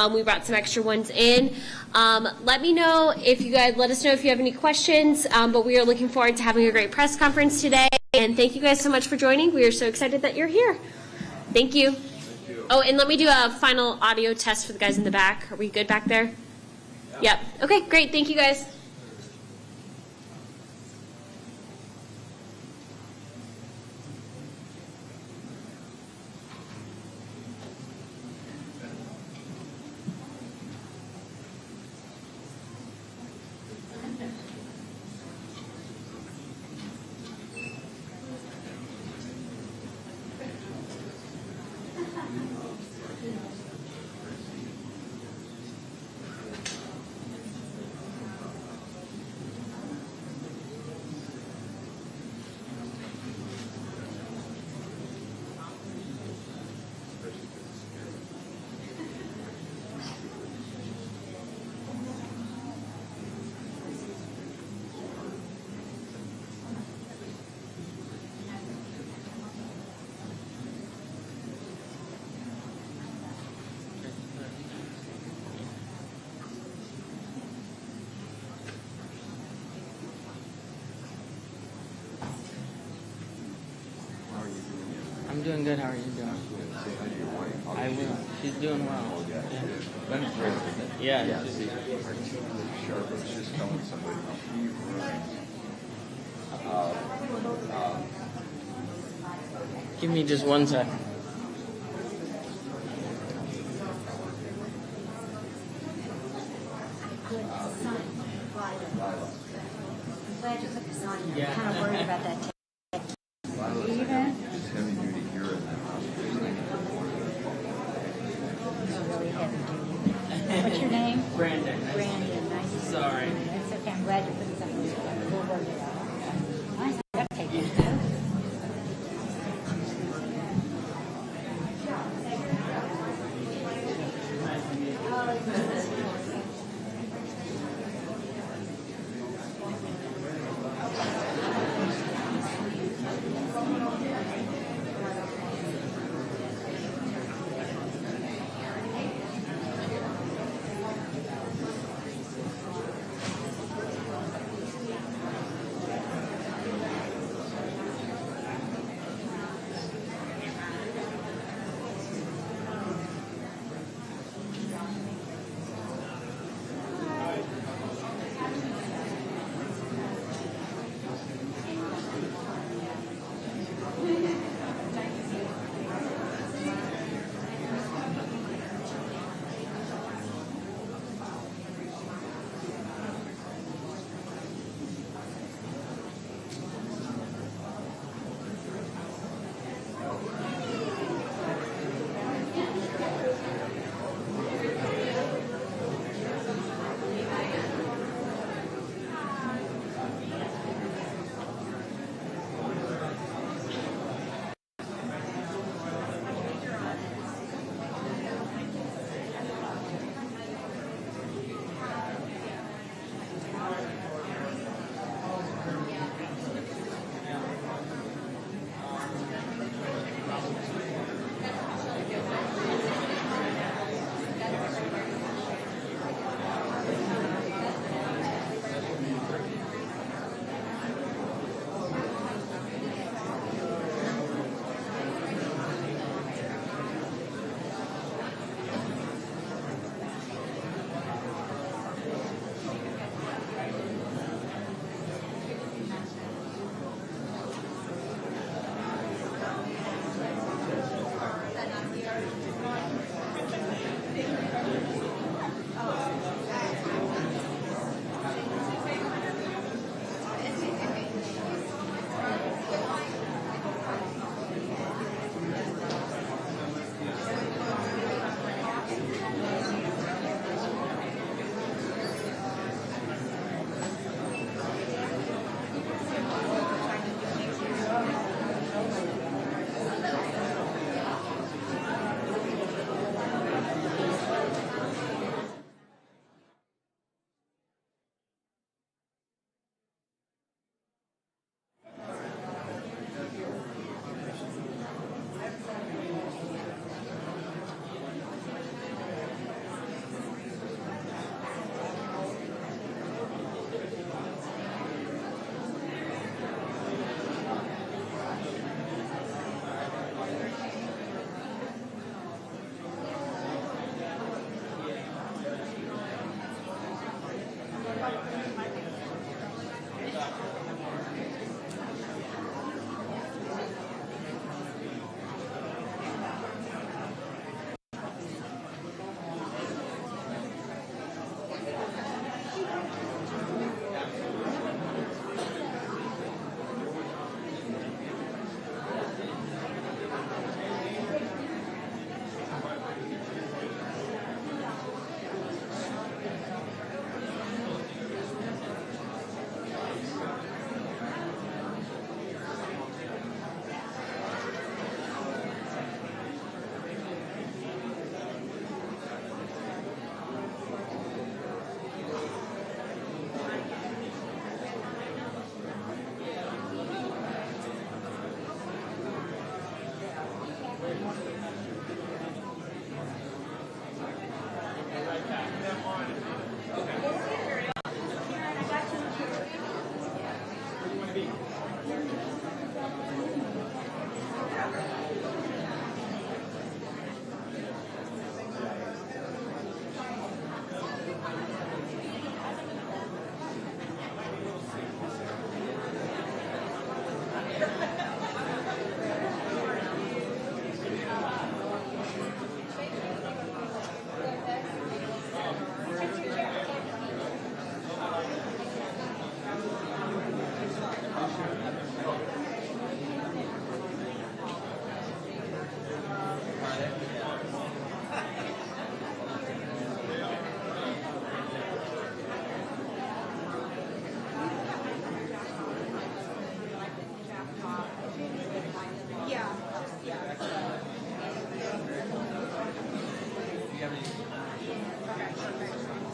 We brought some extra ones in. Let us know if you have any questions, but we are looking forward to having a great press conference today. And thank you guys so much for joining. We are so excited that you're here. Thank you. Oh, and let me do a final audio test for the guys in the back. Are we good back there? Yep. Okay, great. Thank you guys. I'm doing good. How are you doing? I will. She's doing well. Yeah. Yeah. Give me just 1 second. I'm glad you put this on. I'm kind of worried about that. What's your name? Brandon. Brandon. Nice to meet you. Sorry. That's okay. I'm glad you put something on. We'll work it out. Nice. Okay, good.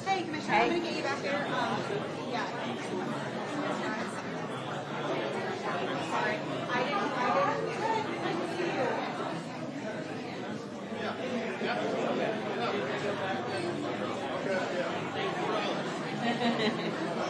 Hey, Commissioner, I'm going to get you back there. Yeah. Sorry. I didn't see you.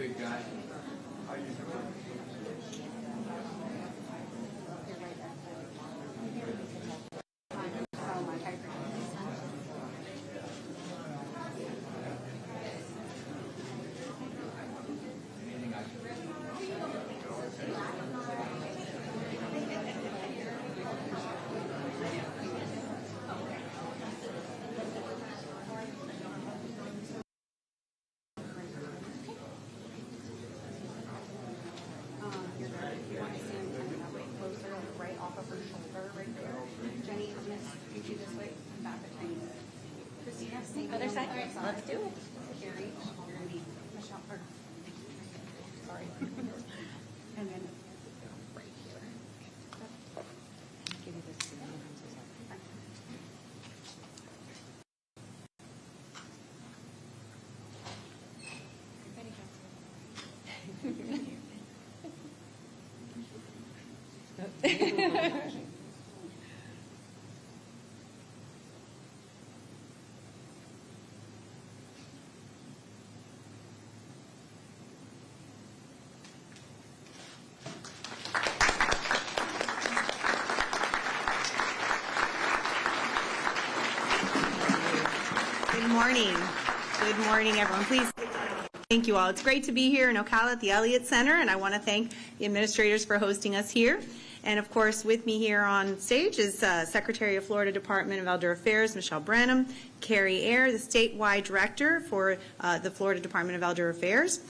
big guy. How you doing? You want to see him coming up way closer, like right off of her shoulder, right there. Jenny, I'm going to scoot you this way and back a tiny bit. Christina, same Other side. Other side. Let's do it. Carrie, Randy, Michelle, or, sorry. And then right here. Give you this. I'm so sorry. Good morning. Good morning, everyone. Please, thank you all. It's great to be here in Ocala at the Elliott Center, and I want to thank the administrators for hosting us here. And of course, with me here on stage is Secretary of Florida Department of Elder Affairs, Michelle Branham, Carrie Ayer, the statewide director for the Florida Department of Elder Affairs,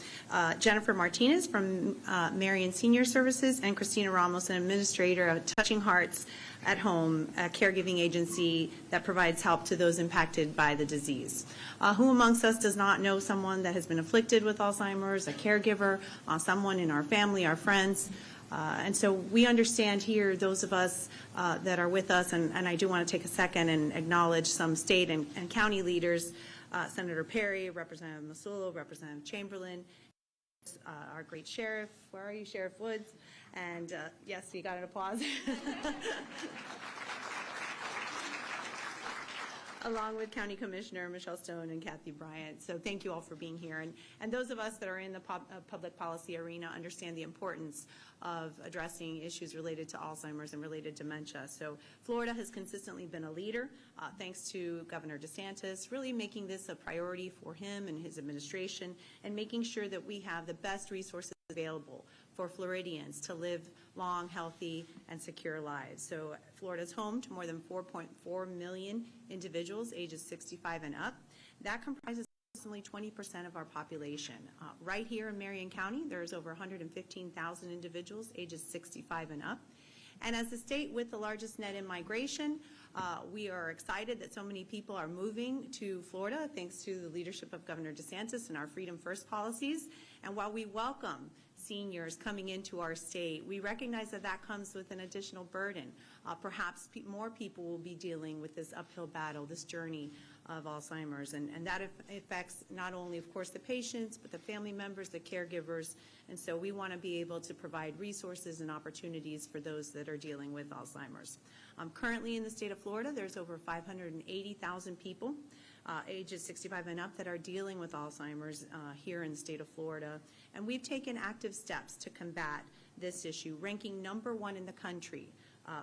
Jennifer Martinez from Marion Senior Services, and Christina Ramos, an administrator of Touching Hearts at Home, a caregiving agency that provides help to those impacted by the disease. Who amongst us does not know someone that has been afflicted with Alzheimer's, a caregiver, someone in our family, our friends? And so we understand here, those of us that are with us, and I do want to take a second and acknowledge some state and county leaders, Senator Perry, Representative Masulo, Representative Chamberlain, our great sheriff. Where are you, Sheriff Woods? And yes, you got an applause. Along with County Commissioner Michelle Stone and Kathy Bryant. So thank you all for being here. And those of us that are in the public policy arena understand the importance of addressing issues related to Alzheimer's and related dementia. So Florida has consistently been a leader, thanks to Governor DeSantis, really making this a priority for him and his administration, and making sure that we have the best resources available for Floridians to live long, healthy, and secure lives. So Florida is home to more than 4.4 million individuals ages 65 and up. That comprises approximately 20% of our population. Right here in Marion County, there's over 115,000 individuals ages 65 and up. And as a state with the largest net in migration, we are excited that so many people are moving to Florida thanks to the leadership of Governor DeSantis and our Freedom First policies. And while we welcome seniors coming into our state, we recognize that that comes with an additional burden. Perhaps more people will be dealing with this uphill battle, this journey of Alzheimer's, and that affects not only, of course, the patients, but the family members, the caregivers, and so we want to be able to provide resources and opportunities for those that are dealing with Alzheimer's. Currently in the state of Florida, there's over 580,000 people ages 65 and up that are dealing with Alzheimer's here in the state of Florida, and we've taken active steps to combat this issue, ranking #1 in the country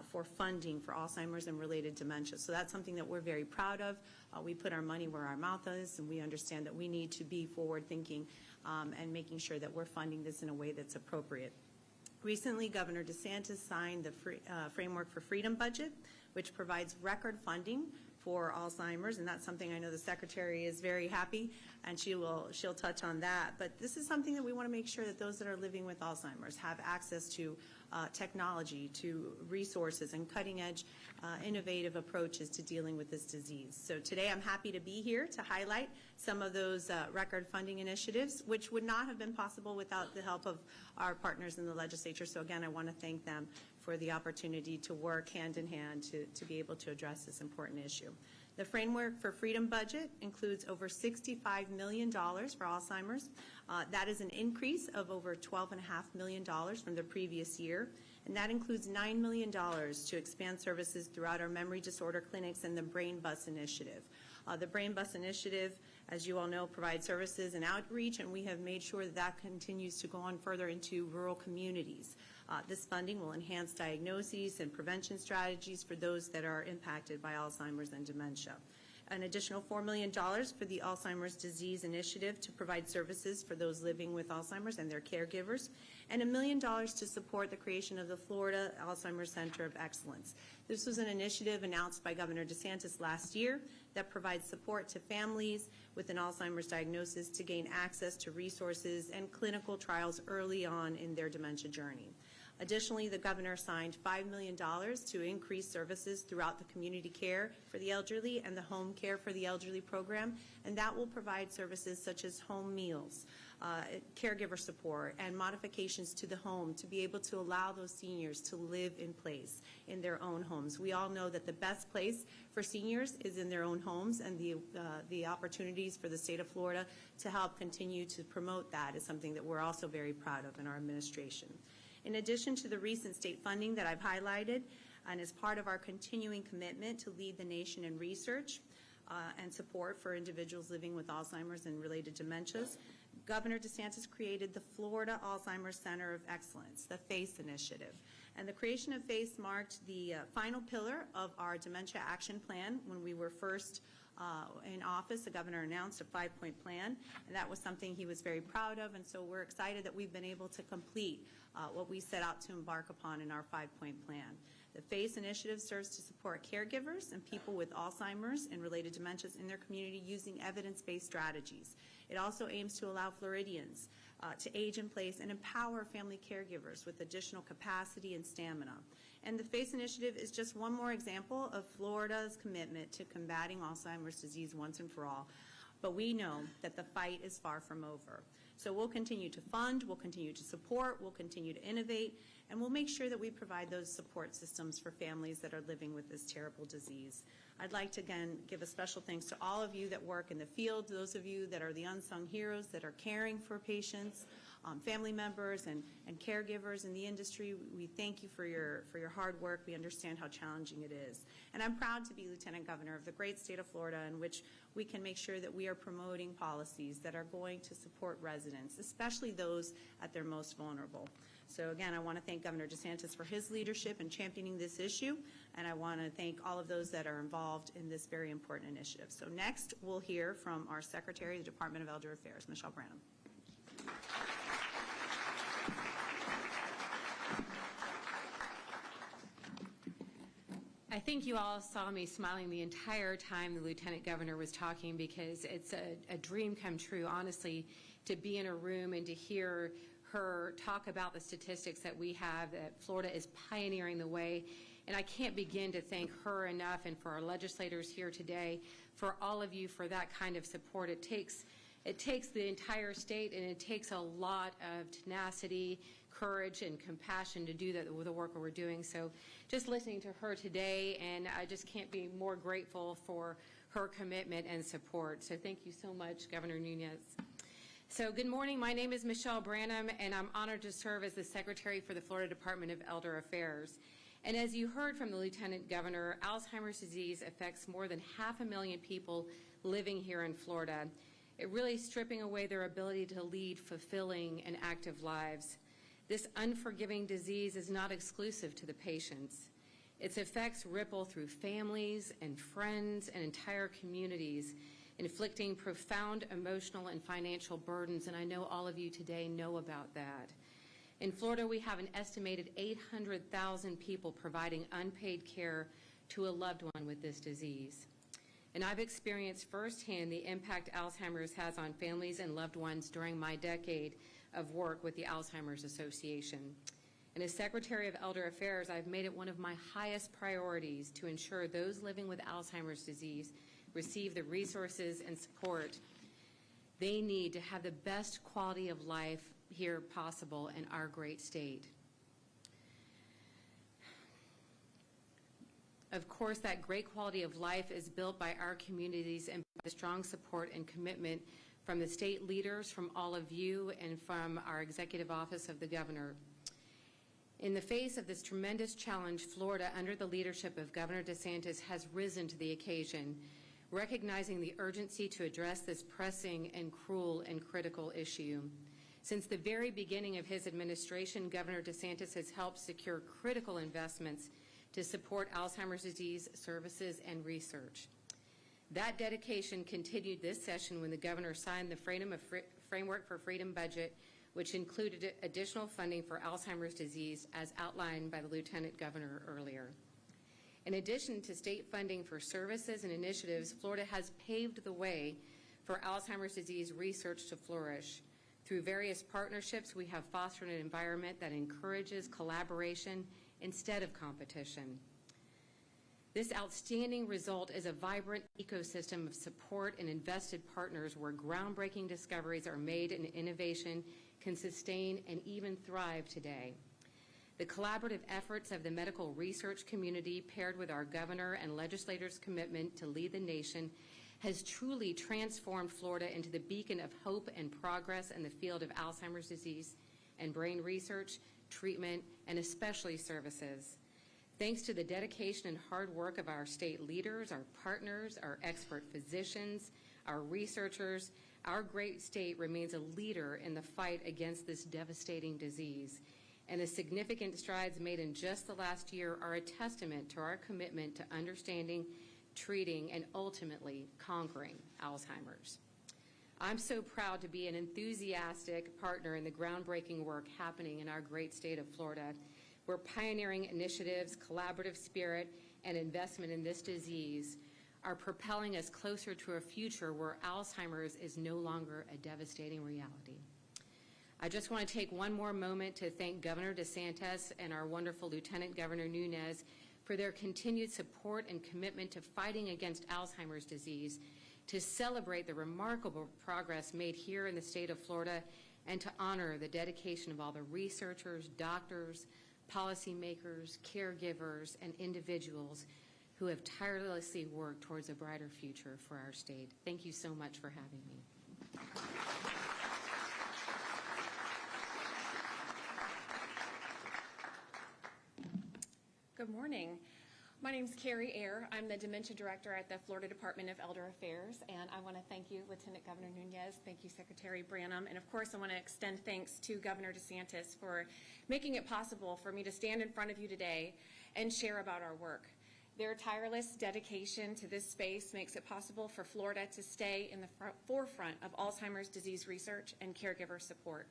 for funding for Alzheimer's and related dementia. So that's something that we're very proud of. We put our money where our mouth is, and we understand that we need to be forward-thinking and making sure that we're funding this in a way that's appropriate. Recently, Governor DeSantis signed the Framework for Freedom budget, which provides record funding for Alzheimer's, and that's something I know the Secretary is very happy, and she'll touch on that. But this is something that we want to make sure that those that are living with Alzheimer's have access to technology, to resources, and cutting-edge innovative approaches to dealing with this disease. So today I'm happy to be here to highlight some of those record funding initiatives, which would not have been possible without the help of our partners in the legislature. So again, I want to thank them for the opportunity to work hand in hand to be able to address this important issue. The Framework for Freedom budget includes over $65 million for Alzheimer's. That is an increase of over $12.5 million from the previous year, and that includes $9 million to expand services throughout our memory disorder clinics and the Brain Bus Initiative. The Brain Bus Initiative as you all know, provide services and outreach, and we have made sure that that continues to go on further into rural communities. This funding will enhance diagnoses and prevention strategies for those that are impacted by Alzheimer's and dementia. An additional $4 million for the Alzheimer's Disease Initiative to provide services for those living with Alzheimer's and their caregivers, and $1 million to support the creation of the Florida Alzheimer's Center of Excellence. This was an initiative announced by Governor DeSantis last year that provides support to families with an Alzheimer's diagnosis to gain access to resources and clinical trials early on in their dementia journey. Additionally, the governor signed $5 million to increase services throughout the community care for the elderly and the home care for the elderly program, and that will provide services such as home meals, caregiver support, and modifications to the home to be able to allow those seniors to live in place in their own homes. We all know that the best place for seniors is in their own homes, and the opportunities for the state of Florida to help continue to promote that is something that we're also very proud of in our administration. In addition to the recent state funding that I've highlighted, and as part of our continuing commitment to lead the nation in research and support for individuals living with Alzheimer's and related dementias, Governor DeSantis created the Florida Alzheimer's Center of Excellence, the FACE initiative. And the creation of FACE marked the final pillar of our Dementia Action Plan. When we were first in office, the governor announced a 5-point plan, and that was something he was very proud of, and so we're excited that we've been able to complete what we set out to embark upon in our 5-point plan. The FACE initiative serves to support caregivers and people with Alzheimer's and related dementias in their community using evidence-based strategies. It also aims to allow Floridians to age in place and empower family caregivers with additional capacity and stamina. And the FACE initiative is just one more example of Florida's commitment to combating Alzheimer's disease once and for all. But we know that the fight is far from over. So we'll continue to fund, we'll continue to support, we'll continue to innovate, and we'll make sure that we provide those support systems for families that are living with this terrible disease. I'd like to again give a special thanks to all of you that work in the field, those of you that are the unsung heroes that are caring for patients, family members and caregivers in the industry. We thank you for your hard work. We understand how challenging it is. And I'm proud to be Lieutenant Governor of the great state of Florida, in which we can make sure that we are promoting policies that are going to support residents, especially those at their most vulnerable. So again, I want to thank Governor DeSantis for his leadership in championing this issue, and I want to thank all of those that are involved in this very important initiative. So next, we'll hear from our Secretary of the Department of Elder Affairs, Michelle Branham. I think you all saw me smiling the entire time the Lieutenant Governor was talking, because it's a dream come true, honestly, to be in a room and to hear her talk about the statistics that we have, that Florida is pioneering the way. And I can't begin to thank her enough, and for our legislators here today, for all of you for that kind of support. It takes the entire state, and it takes a lot of tenacity, courage, and compassion to do that with the work that we're doing. So just listening to her today, and I just can't be more grateful for her commitment and support. So thank you so much, Governor Nuñez. So good morning. My name is Michelle Branham, and I'm honored to serve as the Secretary for the Florida Department of Elder Affairs. And as you heard from the Lieutenant Governor, Alzheimer's disease affects more than 500,000 people living here in Florida. It really stripping away their ability to lead fulfilling and active lives. This unforgiving disease is not exclusive to the patients. Its effects ripple through families and friends and entire communities, inflicting profound emotional and financial burdens, and I know all of you today know about that. In Florida, we have an estimated 800,000 people providing unpaid care to a loved one with this disease. And I've experienced firsthand the impact Alzheimer's has on families and loved ones during my decade of work with the Alzheimer's Association. And as Secretary of Elder Affairs, I've made it one of my highest priorities to ensure those living with Alzheimer's disease receive the resources and support they need to have the best quality of life here possible in our great state. Of course, that great quality of life is built by our communities and by the strong support and commitment from the state leaders, from all of you, and from our Executive Office of the Governor. In the face of this tremendous challenge, Florida, under the leadership of Governor DeSantis, has risen to the occasion. recognizing the urgency to address this pressing and cruel and critical issue. Since the very beginning of his administration, Governor DeSantis has helped secure critical investments to support Alzheimer's disease services and research. That dedication continued this session when the governor signed the Framework for Freedom budget, which included additional funding for Alzheimer's disease as outlined by the Lieutenant Governor earlier. In addition to state funding for services and initiatives, Florida has paved the way for Alzheimer's disease research to flourish. Through various partnerships, we have fostered an environment that encourages collaboration instead of competition. This outstanding result is a vibrant ecosystem of support and invested partners where groundbreaking discoveries are made and innovation can sustain and even thrive today. The collaborative efforts of the medical research community paired with our governor and legislators' commitment to lead the nation has truly transformed Florida into the beacon of hope and progress in the field of Alzheimer's disease and brain research, treatment, and especially services. Thanks to the dedication and hard work of our state leaders, our partners, our expert physicians, our researchers, our great state remains a leader in the fight against this devastating disease. And the significant strides made in just the last year are a testament to our commitment to understanding, treating, and ultimately conquering Alzheimer's. I'm so proud to be an enthusiastic partner in the groundbreaking work happening in our great state of Florida, where pioneering initiatives, collaborative spirit, and investment in this disease are propelling us closer to a future where Alzheimer's is no longer a devastating reality. I just want to take one more moment to thank Governor DeSantis and our wonderful Lieutenant Governor Nuñez for their continued support and commitment to fighting against Alzheimer's disease, to celebrate the remarkable progress made here in the state of Florida, and to honor the dedication of all the researchers, doctors, policymakers, caregivers, and individuals who have tirelessly worked towards a brighter future for our state. Thank you so much for having me. Good morning. My name is Carrie Eyre. I'm the Dementia Director at the Florida Department of Elder Affairs, and I want to thank you, Lieutenant Governor Nuñez. Thank you, Secretary Branham, and of course I want to extend thanks to Governor DeSantis for making it possible for me to stand in front of you today and share about our work. Their tireless dedication to this space makes it possible for Florida to stay in the forefront of Alzheimer's disease research and caregiver support.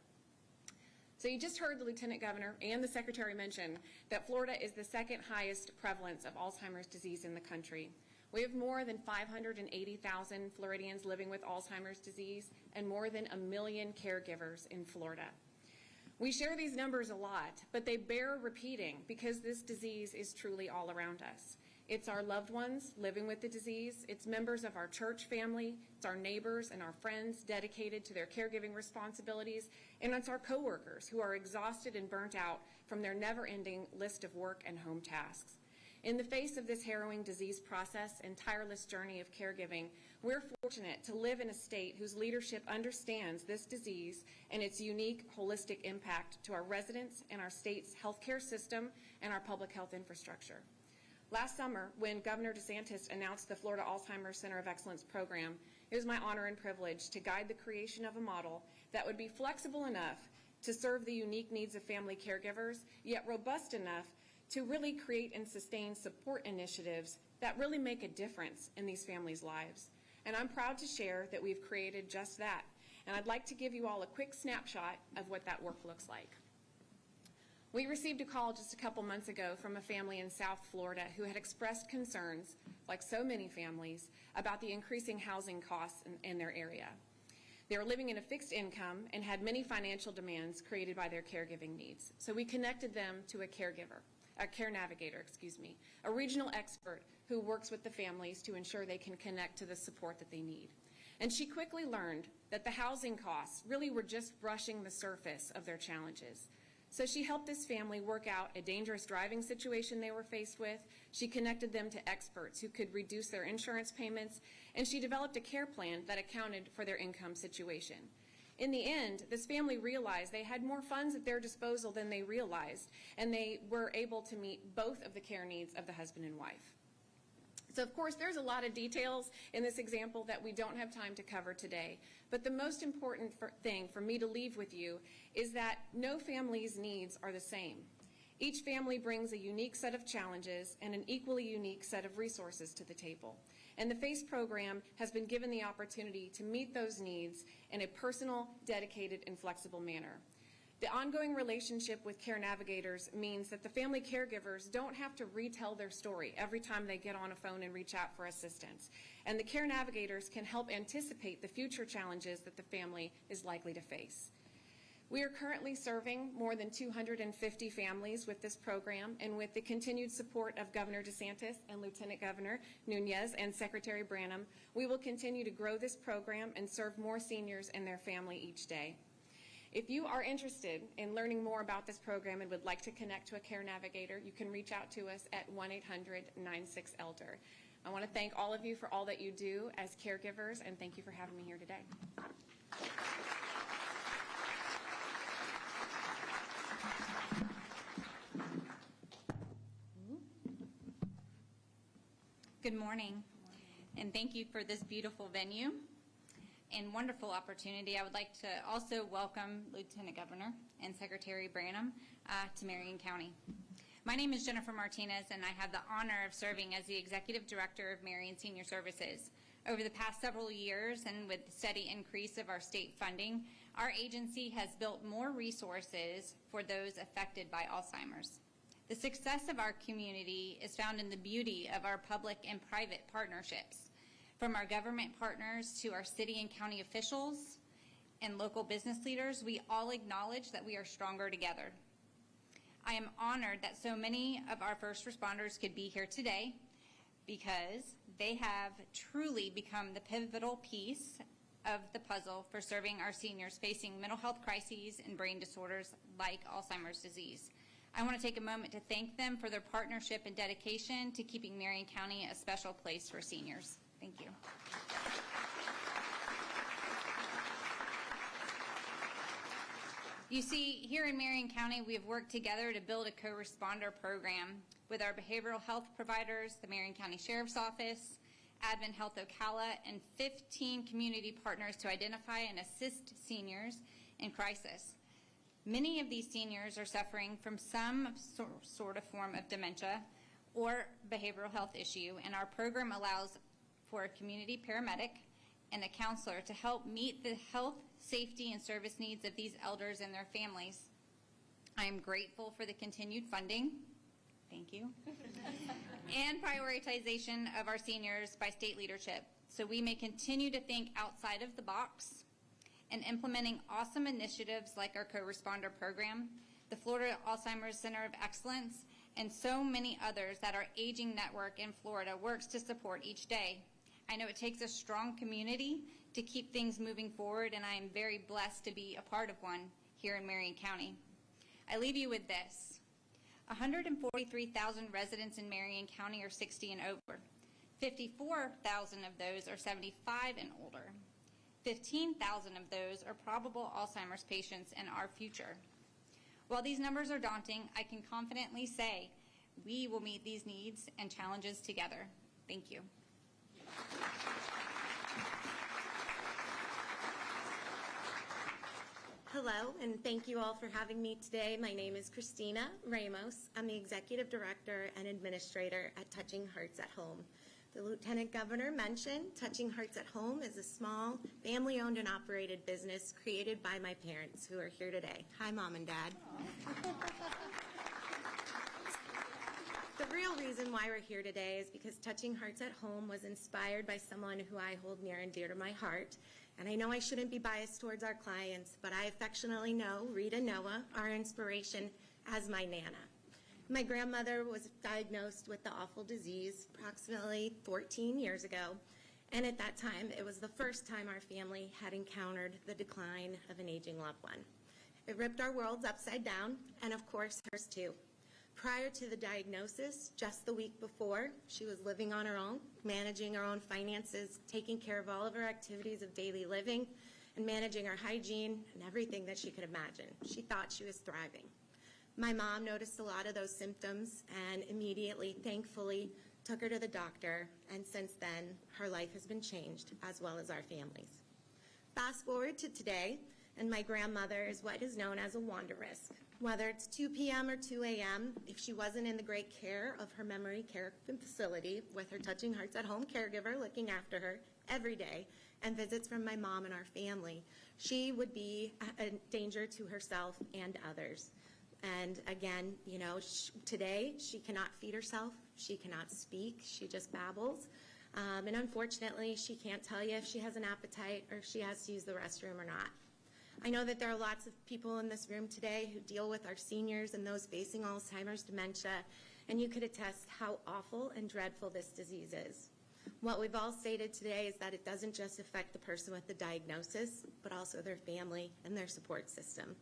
So you just heard the Lieutenant Governor and the Secretary mention that Florida is the second highest prevalence of Alzheimer's disease in the country. We have more than 580,000 Floridians living with Alzheimer's disease and more than 1 million caregivers in Florida. We share these numbers a lot, but they bear repeating because this disease is truly all around us. It's our loved ones living with the disease, it's members of our church family, it's our neighbors and our friends dedicated to their caregiving responsibilities, and it's our coworkers who are exhausted and burnt out from their never-ending list of work and home tasks. In the face of this harrowing disease process and tireless journey of caregiving, we're fortunate to live in a state whose leadership understands this disease and its unique holistic impact to our residents and our state's healthcare system and our public health infrastructure. Last summer, when Governor DeSantis announced the Florida Alzheimer's Center of Excellence program, it was my honor and privilege to guide the creation of a model that would be flexible enough to serve the unique needs of family caregivers, yet robust enough to really create and sustain support initiatives that really make a difference in these families' lives. And I'm proud to share that we've created just that. And I'd like to give you all a quick snapshot of what that work looks like. We received a call just a couple months ago from a family in South Florida who had expressed concerns, like so many families, about the increasing housing costs in their area. They were living in a fixed income and had many financial demands created by their caregiving needs. So we connected them to a care navigator, a regional expert who works with the families to ensure they can connect to the support that they need. And she quickly learned that the housing costs really were just brushing the surface of their challenges. So she helped this family work out a dangerous driving situation they were faced with. She connected them to experts who could reduce their insurance payments, and she developed a care plan that accounted for their income situation. In the end, this family realized they had more funds at their disposal than they realized, and they were able to meet both of the care needs of the husband and wife. So, of course, there's a lot of details in this example that we don't have time to cover today. But the most important thing for me to leave with you is that no family's needs are the same. Each family brings a unique set of challenges and an equally unique set of resources to the table. And the FACE program has been given the opportunity to meet those needs in a personal, dedicated, and flexible manner. The ongoing relationship with care navigators means that the family caregivers don't have to retell their story every time they get on a phone and reach out for assistance. And the care navigators can help anticipate the future challenges that the family is likely to face. We are currently serving more than 250 families with this program, and with the continued support of Governor DeSantis and Lieutenant Governor Nuñez and Secretary Branham, we will continue to grow this program and serve more seniors and their family each day. If you are interested in learning more about this program and would like to connect to a care navigator, you can reach out to us at 1-800-96-ELDER. I want to thank all of you for all that you do as caregivers, and thank you for having me here today. Good morning, and thank you for this beautiful venue and wonderful opportunity. I would like to also welcome Lieutenant Governor and Secretary Branham to Marion County. My name is Jennifer Martinez, and I have the honor of serving as the Executive Director of Marion Senior Services. Over the past several years, and with the steady increase of our state funding, our agency has built more resources for those affected by Alzheimer's. The success of our community is found in the beauty of our public and private partnerships. From our government partners to our city and county officials and local business leaders, we all acknowledge that we are stronger together. I am honored that so many of our first responders could be here today because they have truly become the pivotal piece of the puzzle for serving our seniors facing mental health crises and brain disorders like Alzheimer's disease. I want to take a moment to thank them for their partnership and dedication to keeping Marion County a special place for seniors. Thank you. You see, here in Marion County, we have worked together to build a co-responder program with our behavioral health providers, the Marion County Sheriff's Office, Advent Health Ocala, and 15 community partners to identify and assist seniors in crisis. Many of these seniors are suffering from some sort of form of dementia or behavioral health issue, and our program allows for a community paramedic and a counselor to help meet the health, safety, and service needs of these elders and their families. I am grateful for the continued funding, thank you, and prioritization of our seniors by state leadership, so we may continue to think outside of the box and implementing awesome initiatives like our co-responder program, the Florida Alzheimer's Center of Excellence, and so many others that our aging network in Florida works to support each day. I know it takes a strong community to keep things moving forward, and I am very blessed to be a part of one here in Marion County. I leave you with this. 143,000 residents in Marion County are 60 and over. 54,000 of those are 75 and older. 15,000 of those are probable Alzheimer's patients in our future. While these numbers are daunting, I can confidently say we will meet these needs and challenges together. Thank you. Hello, and thank you all for having me today. My name is Christina Ramos. I'm the Executive Director and Administrator at Touching Hearts at Home. The Lieutenant Governor mentioned Touching Hearts at Home is a small, family-owned and operated business created by my parents who are here today. Hi, Mom and Dad. The real reason why we're here today is because Touching Hearts at Home was inspired by someone who I hold near and dear to my heart. And I know I shouldn't be biased towards our clients, but I affectionately know Rita Noah, our inspiration, as my Nana. My grandmother was diagnosed with the awful disease approximately 14 years ago, and at that time, it was the first time our family had encountered the decline of an aging loved one. It ripped our worlds upside down, and of course, hers too. Prior to the diagnosis, just the week before, she was living on her own, managing her own finances, taking care of all of her activities of daily living, and managing her hygiene and everything that she could imagine. She thought she was thriving. My mom noticed a lot of those symptoms and immediately, thankfully, took her to the doctor, and since then, her life has been changed, as well as our family's. Fast forward to today, and my grandmother is what is known as a wander risk. Whether it's 2 p.m. or 2 a.m., if she wasn't in the great care of her memory care facility with her Touching Hearts at Home caregiver looking after her every day, and visits from my mom and our family, she would be a danger to herself and others. And again, you know, today she cannot feed herself, she cannot speak, she just babbles. And unfortunately, she can't tell you if she has an appetite or if she has to use the restroom or not. I know that there are lots of people in this room today who deal with our seniors and those facing Alzheimer's dementia, and you could attest how awful and dreadful this disease is. What we've all stated today is that it doesn't just affect the person with the diagnosis, but also their family and their support system.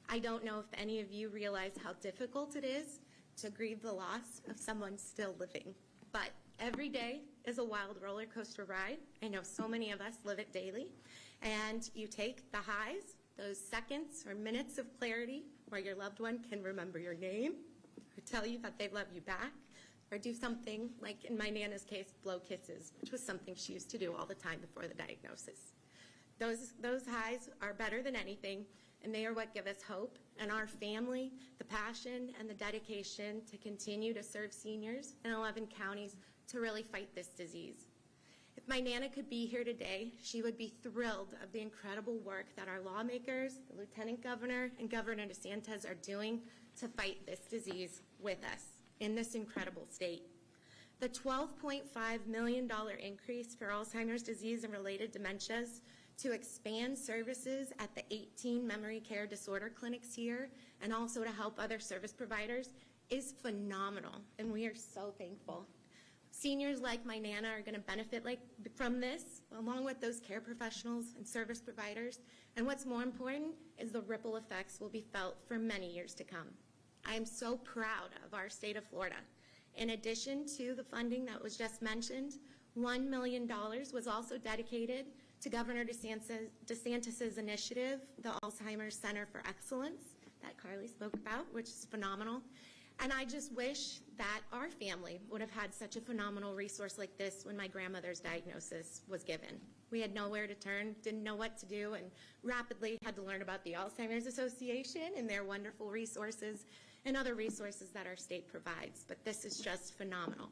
I don't know if any of you realize how difficult it is to grieve the loss of someone still living, but every day is a wild roller coaster ride. I know so many of us live it daily, and you take the highs, those seconds or minutes of clarity where your loved one can remember your name or tell you that they love you back, or do something like, in my Nana's case, blow kisses, which was something she used to do all the time before the diagnosis. Those highs are better than anything, and they are what give us hope, and our family, the passion and the dedication to continue to serve seniors in 11 counties to really fight this disease. If my Nana could be here today, she would be thrilled of the incredible work that our lawmakers, the Lieutenant Governor, and Governor DeSantis are doing to fight this disease with us in this incredible state. The $12.5 million increase for Alzheimer's disease and related dementias to expand services at the 18 memory care disorder clinics here and also to help other service providers is phenomenal, and we are so thankful. Seniors like my Nana are going to benefit from this, along with those care professionals and service providers, and what's more important is the ripple effects will be felt for many years to come. I am so proud of our state of Florida. In addition to the funding that was just mentioned, $1 million was also dedicated to Governor DeSantis' initiative, the Alzheimer's Center for Excellence, that Carly spoke about, which is phenomenal. And I just wish that our family would have had such a phenomenal resource like this when my grandmother's diagnosis was given. We had nowhere to turn, didn't know what to do, and rapidly had to learn about the Alzheimer's Association and their wonderful resources and other resources that our state provides. But this is just phenomenal.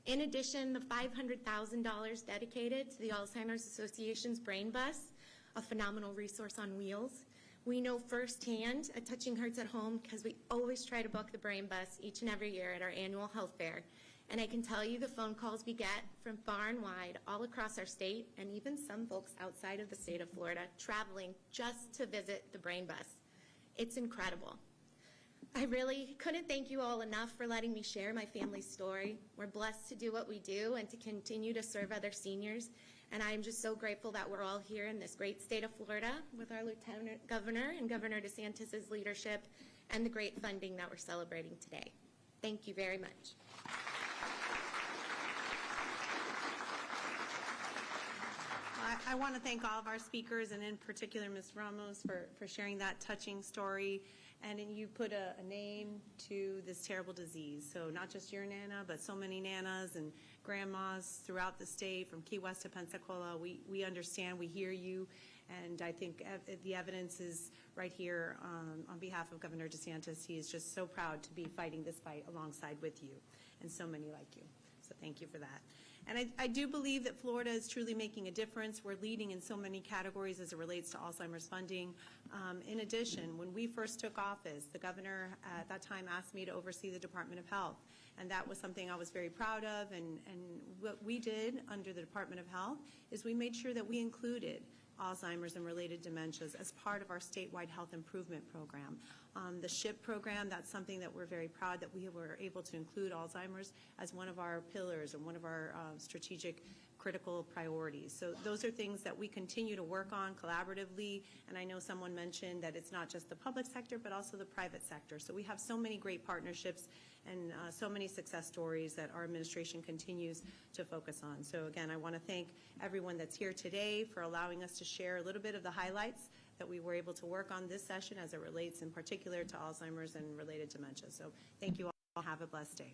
In addition, the $500,000 dedicated to the Alzheimer's Association's Brain Bus, a phenomenal resource on wheels. We know firsthand at Touching Hearts at Home because we always try to book the Brain Bus each and every year at our annual health fair. And I can tell you the phone calls we get from far and wide all across our state, and even some folks outside of the state of Florida traveling just to visit the Brain Bus. It's incredible. I really couldn't thank you all enough for letting me share my family's story. We're blessed to do what we do and to continue to serve other seniors. And I am just so grateful that we're all here in this great state of Florida with our Lieutenant Governor and Governor DeSantis' leadership and the great funding that we're celebrating today. Thank you very much. I want to thank all of our speakers, and in particular Ms. Ramos for sharing that touching story. And you put a name to this terrible disease. So not just your Nana, but so many Nanas and grandmas throughout the state, from Key West to Pensacola. We understand, we hear you, and I think the evidence is right here on behalf of Governor DeSantis. He is just so proud to be fighting this fight alongside with you, and so many like you. So thank you for that. And I do believe that Florida is truly making a difference. We're leading in so many categories as it relates to Alzheimer's funding. In addition, when we first took office, the governor at that time asked me to oversee the Department of Health. And that was something I was very proud of. And what we did under the Department of Health is we made sure that we included Alzheimer's and related dementias as part of our statewide health improvement program. The SHIP program, that's something that we're very proud that we were able to include Alzheimer's as one of our pillars and one of our strategic critical priorities. So those are things that we continue to work on collaboratively, and I know someone mentioned that it's not just the public sector but also the private sector. So we have so many great partnerships and so many success stories that our administration continues to focus on. So again, I want to thank everyone that's here today for allowing us to share a little bit of the highlights that we were able to work on this session as it relates in particular to Alzheimer's and related dementia. So thank you all. Have a blessed day.